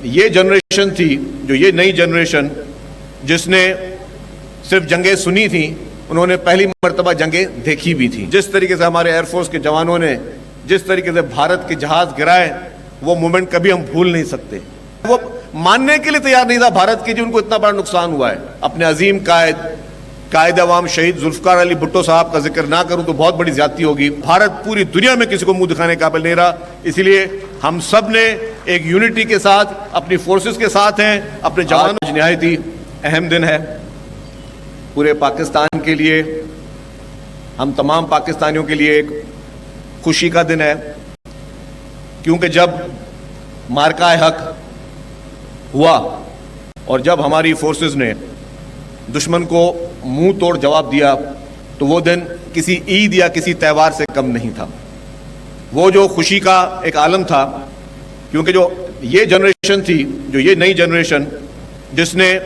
یہ جنریشن تھی جو یہ نئی جنریشن جس نے صرف جنگیں سنی تھیں، انہوں نے پہلی مرتبہ جنگیں دیکھی بھی تھی۔ جس طریقے سے ہمارے ایئر فورس کے جوانوں نے جس طریقے سے بھارت کے جہاز گرائے، وہ مومنٹ کبھی ہم بھول نہیں سکتے۔ وہ ماننے کے لیے تیار نہیں تھا بھارت کی جو ان کو اتنا بڑا نقصان ہوا ہے۔ اپنے عظیم قائد عوام شہید ذوالفقار علی بھٹو صاحب کا ذکر نہ کروں تو بہت بڑی زیادتی ہوگی۔ بھارت پوری دنیا میں کسی کو منہ دکھانے کے قابل نہیں رہا، اسی لیے ہم سب نے ایک یونٹی کے ساتھ اپنی فورسز کے ساتھ ہیں، اپنے جوانوں۔ نہایت ہی اہم دن ہے پورے پاکستان کے لیے، ہم تمام پاکستانیوں کے لیے ایک خوشی کا دن ہے، کیونکہ جب مارکہ حق ہوا اور جب ہماری فورسز نے دشمن کو منہ توڑ جواب دیا تو وہ دن کسی عید یا کسی تہوار سے کم نہیں تھا۔ وہ جو خوشی کا ایک عالم تھا، کیونکہ جو یہ جنریشن تھی، جو یہ نئی جنریشن جس نے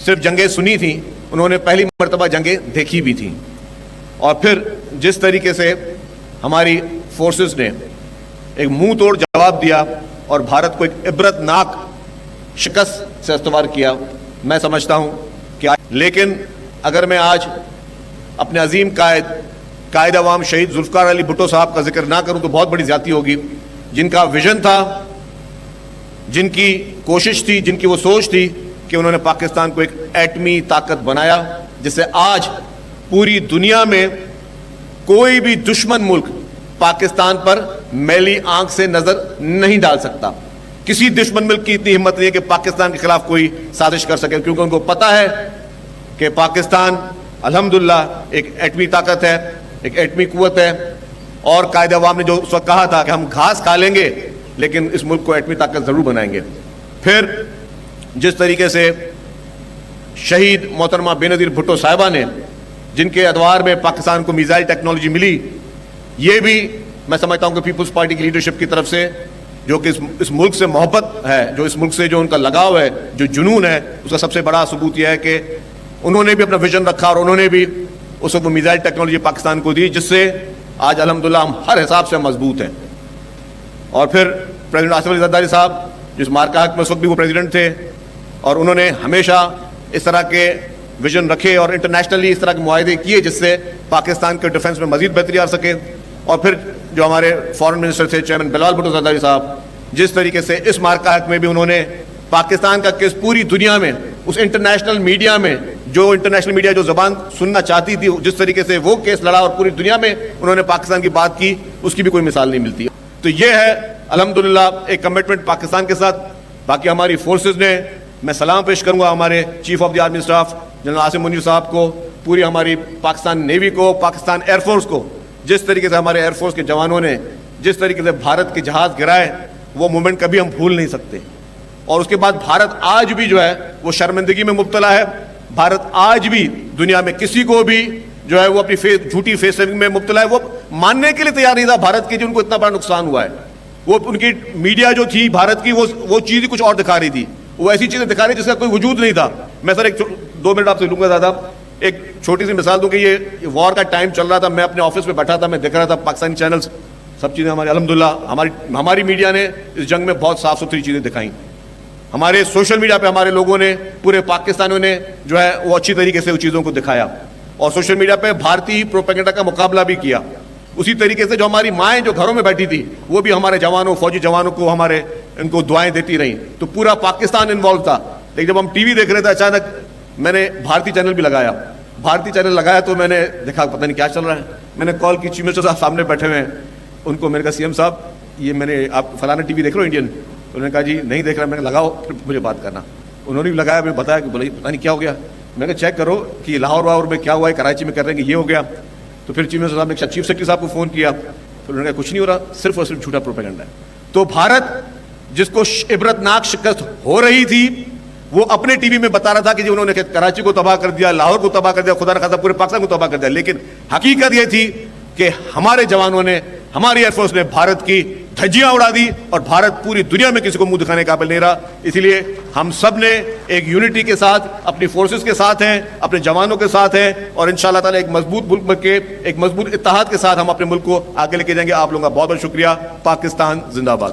صرف جنگیں سنی تھیں، انہوں نے پہلی مرتبہ جنگیں دیکھی بھی تھیں، اور پھر جس طریقے سے ہماری فورسز نے ایک منہ توڑ جواب دیا اور بھارت کو ایک عبرت ناک شکست سے استوار کیا، میں سمجھتا ہوں کہ لیکن اگر میں آج اپنے عظیم قائد عوام شہید ذوالفقار علی بھٹو صاحب کا ذکر نہ کروں تو بہت بڑی زیادتی ہوگی، جن کا ویژن تھا، جن کی کوشش تھی، جن کی وہ سوچ تھی کہ انہوں نے پاکستان کو ایک ایٹمی طاقت بنایا، جس سے آج پوری دنیا میں کوئی بھی دشمن ملک پاکستان پر میلی آنکھ سے نظر نہیں ڈال سکتا۔ کسی دشمن ملک کی اتنی ہمت نہیں ہے کہ پاکستان کے خلاف کوئی سازش کر سکے، کیونکہ ان کو پتہ ہے کہ پاکستان الحمدللہ ایک ایٹمی طاقت ہے، ایک ایٹمی قوت ہے، اور قائد عوام نے جو اس وقت کہا تھا کہ ہم گھاس کھا لیں گے لیکن اس ملک کو ایٹمی طاقت ضرور بنائیں گے۔ پھر جس طریقے سے شہید محترمہ بے نظیر بھٹو صاحبہ نے، جن کے ادوار میں پاکستان کو میزائل ٹیکنالوجی ملی، یہ بھی میں سمجھتا ہوں کہ پیپلز پارٹی کی لیڈرشپ کی طرف سے، جو کہ اس ملک سے محبت ہے، جو اس ملک سے جو ان کا لگاؤ ہے، جو جنون ہے، اس کا سب سے بڑا ثبوت یہ ہے کہ انہوں نے بھی اپنا ویژن رکھا اور انہوں نے بھی اس وقت میزائل ٹیکنالوجی پاکستان کو دی، جس سے آج الحمدللہ ہم ہر حساب سے مضبوط ہیں۔ اور پھر پریزیڈنٹ آصف علی زرداری صاحب، جس مارکہ حق میں اس وقت بھی وہ پریزیڈنٹ تھے، اور انہوں نے ہمیشہ اس طرح کے ویژن رکھے اور انٹرنیشنلی اس طرح کے معاہدے کیے جس سے پاکستان کے ڈیفنس میں مزید بہتری آ سکے۔ اور پھر جو ہمارے فارن منسٹر تھے چیئرمین بلال بھٹو زرداری صاحب، جس طریقے سے اس مارکہ حق میں بھی انہوں نے پاکستان کا کیس پوری دنیا میں، اس انٹرنیشنل میڈیا میں، جو انٹرنیشنل میڈیا جو زبان سننا چاہتی تھی، جس طریقے سے وہ کیس لڑا اور پوری دنیا میں انہوں نے پاکستان کی بات کی، اس کی بھی کوئی مثال نہیں ملتی۔ تو یہ ہے الحمدللہ ایک کمٹمنٹ پاکستان کے ساتھ۔ باقی ہماری فورسز نے، میں سلام پیش کروں گا ہمارے chief of the army staff general Asim Munir صاحب کو، پوری ہماری پاکستان نیوی کو، پاکستان ایئر فورس کو، جس طریقے سے ہمارے ایئر فورس کے جوانوں نے جس طریقے سے بھارت کے جہاز گرائے، وہ مومنٹ کبھی ہم بھول نہیں سکتے۔ اور اس کے بعد بھارت آج بھی جو ہے وہ شرمندگی میں مبتلا ہے۔ بھارت آج بھی دنیا میں کسی کو بھی جو ہے وہ اپنی جھوٹی فیس سیونگ میں مبتلا ہے۔ وہ ماننے کے لیے تیار نہیں تھا بھارت کی جو ان کو اتنا بڑا نقصان ہوا ہے۔ وہ ان کی میڈیا جو تھی بھارت کی، وہ چیز ہی کچھ اور دکھا رہی تھی، وہ ایسی چیزیں دکھا رہی جس کا کوئی وجود نہیں تھا۔ میں سر ایک 2 منٹ آپ سے لوں گا زیادہ، ایک چھوٹی سی مثال دوں کہ یہ وار کا ٹائم چل رہا تھا، میں اپنے آفس میں بیٹھا تھا، میں دیکھ رہا تھا پاکستانی چینلز، سب چیزیں ہماری الحمدللہ ہماری میڈیا نے اس جنگ میں بہت صاف ستھری چیزیں دکھائیں۔ ہمارے سوشل میڈیا پہ ہمارے لوگوں نے، پورے پاکستانیوں نے جو ہے وہ اچھی طریقے سے ان چیزوں کو دکھایا، اور سوشل میڈیا پہ بھارتی پروپیگنڈا کا مقابلہ بھی کیا۔ اسی طریقے سے جو ہماری مائیں جو گھروں میں بیٹھی تھی، وہ بھی ہمارے جوانوں، فوجی جوانوں کو ان کو دعائیں دیتی رہیں۔ تو پورا پاکستان انوالو تھا۔ لیکن جب ہم ٹی وی دیکھ رہے تھے، اچانک میں نے بھارتی چینل بھی لگایا۔ بھارتی چینل لگایا تو میں نے دیکھا پتہ نہیں کیا چل رہا ہے۔ میں نے کال کی، چیف منسٹر صاحب سامنے بیٹھے ہوئے ہیں، ان کو میں نے کہا سی ایم صاحب یہ میں نے آپ فلانا ٹی وی دیکھ رہے ہو انڈین؟ تو انہوں نے کہا جی نہیں دیکھ رہا۔ میں نے لگاؤ پھر مجھے بات کرنا۔ انہوں نے بھی لگایا، میں بتایا کہ بولے پتہ نہیں کیا ہو گیا۔ میں نے کہا چیک کرو کہ لاہور میں کیا ہوا ہے، کراچی میں کر رہے ہیں کہ یہ ہو گیا۔ تو پھر چیف منسٹر صاحب نے چیف سیکرٹری صاحب کو فون کیا، تو انہوں نے کہا کچھ نہیں ہو رہا، صرف اور صرف جھوٹا پروپیگنڈا ہے۔ تو بھارت جس کو عبرت ناک شکست ہو رہی تھی، وہ اپنے ٹی وی میں بتا رہا تھا کہ جی انہوں نے کراچی کو تباہ کر دیا، لاہور کو تباہ کر دیا، خدا نخواستہ پورے پاکستان کو تباہ کر دیا۔ لیکن حقیقت یہ تھی کہ ہمارے جوانوں نے، ہماری ایئر فورس نے بھارت کی دھجیاں اڑا دی، اور بھارت پوری دنیا میں کسی کو منہ دکھانے کے قابل نہیں رہا۔ اسی لیے ہم سب نے ایک یونٹی کے ساتھ، اپنی فورسز کے ساتھ ہیں، اپنے جوانوں کے ساتھ ہیں، اور انشاءاللہ تعالی ایک مضبوط ملک کے، ایک مضبوط اتحاد کے ساتھ ہم اپنے ملک کو آگے لے کے جائیں گے۔ آپ لوگوں کا بہت بہت شکریہ۔ پاکستان زندہ باد۔